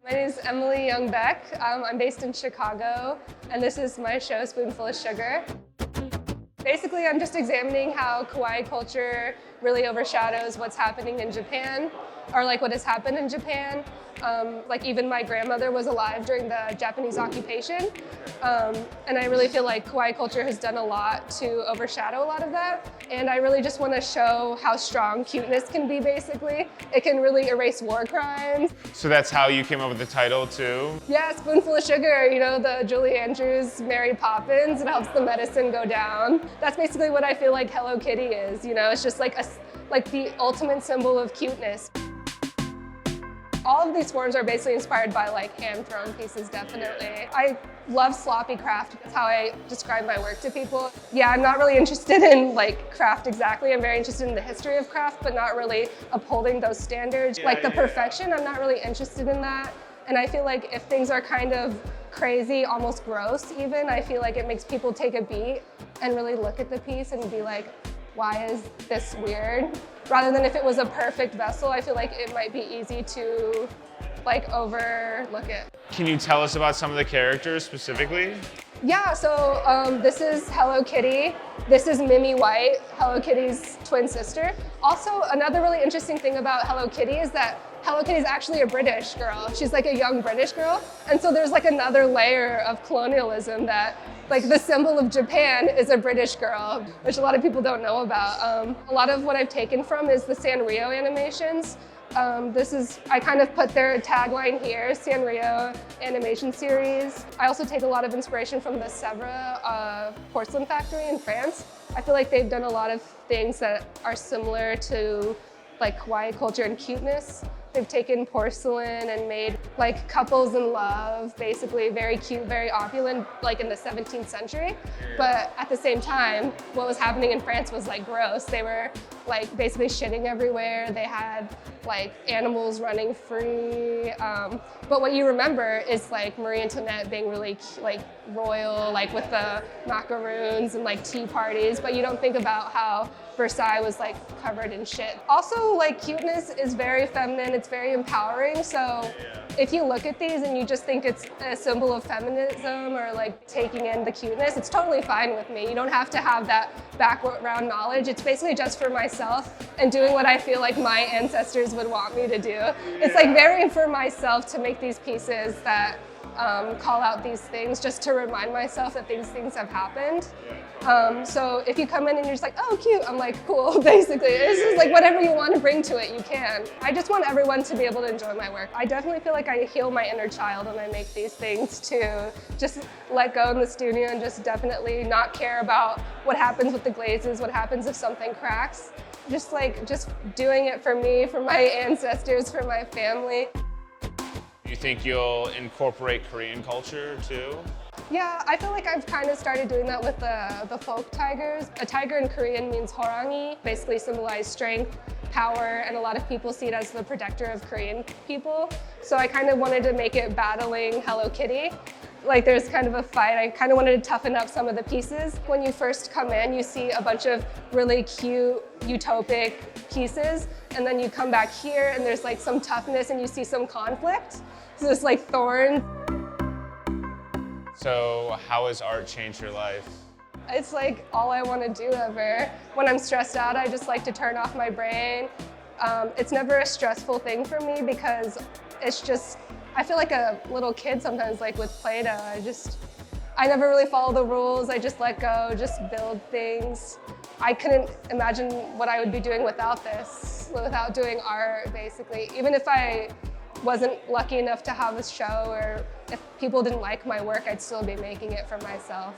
My name is Yong Beck. I'm based in Chicago, and this is my show, Spoonful of Sugar. Basically, I'm just examining how Kawaii culture really overshadows what's happening in Japan, or like what has happened in Japan. Like even my grandmother was alive during the Japanese occupation. And I really feel like Kawaii culture has done a lot to overshadow a lot of that. And I really just want to show how strong cuteness can be, basically. It can really erase war crimes. So that's how you came up with the title too? Yeah, Spoonful of Sugar, you know, the Julie Andrews, Mary Poppins, it helps the medicine go down. That's basically what I feel like Hello Kitty is, you know, it's just like the ultimate symbol of cuteness. All of these forms are basically inspired by like hand-thrown pieces, definitely. I love sloppy craft. That's how I describe my work to people. Yeah, I'm not really interested in like craft exactly. I'm very interested in the history of craft, but not really upholding those standards. Like the perfection, I'm not really interested in that. And I feel like if things are kind of crazy, almost gross even, I feel like it makes people take a beat and really look at the piece and be like, why is this weird? Rather than if it was a perfect vessel, I feel like it might be easy to like overlook it. Can you tell us about some of the characters specifically? Yeah, so this is Hello Kitty. This is Mimi White, Hello Kitty's twin sister. Also, another really interesting thing about Hello Kitty is that Hello Kitty is actually a British girl. She's like a young British girl. And so there's like another layer of colonialism that like the symbol of Japan is a British girl, which a lot of people don't know about. A lot of what I've taken from is the Sanrio animations. I kind of put their tagline here, Sanrio animation series. I also take a lot of inspiration from the Sèvres porcelain factory in France. I feel like they've done a lot of things that are similar to like Kawaii culture and cuteness. They've taken porcelain and made like couples in love, basically very cute, very opulent, like in the 17th century. But at the same time, what was happening in France was like gross. They were like basically shitting everywhere. They had like animals running free. But what you remember is like Marie Antoinette being really like royal, like with the macaroons and like tea parties. But you don't think about how Versailles was like covered in shit. Also, like cuteness is very feminine, it's very empowering. So if you look at these and you just think it's a symbol of feminism or like taking in the cuteness, it's totally fine with me. You don't have to have that background knowledge. It's basically just for myself and doing what I feel like my ancestors would want me to do. It's like very for myself to make these pieces that call out these things just to remind myself that these things have happened. So if you come in and you're just like, oh, cute, I'm like, cool, basically. It's just like whatever you want to bring to it, you can. I just want everyone to be able to enjoy my work. I definitely feel like I heal my inner child when I make these things to just let go in the studio and just definitely not care about what happens with the glazes, what happens if something cracks. Just doing it for me, for my ancestors, for my family. You think you'll incorporate Korean culture too? Yeah, I feel like I've kind of started doing that with the folk tigers. A tiger in Korean means horangi, basically symbolizes strength, power, and a lot of people see it as the protector of Korean people. So I kind of wanted to make it battling Hello Kitty. Like there's kind of a fight. I kind of wanted to toughen up some of the pieces. When you first come in, you see a bunch of really cute, utopic pieces, and then you come back here and there's like some toughness and you see some conflict. So it's like thorns. So how has art changed your life? It's like all I want to do ever. When I'm stressed out, I just like to turn off my brain. It's never a stressful thing for me because it's just, I feel like a little kid sometimes, like with Play-Doh. I never really follow the rules. I just let go, just build things. I couldn't imagine what I would be doing without this, without doing art, basically. Even if I wasn't lucky enough to have a show or if people didn't like my work, I'd still be making it for myself.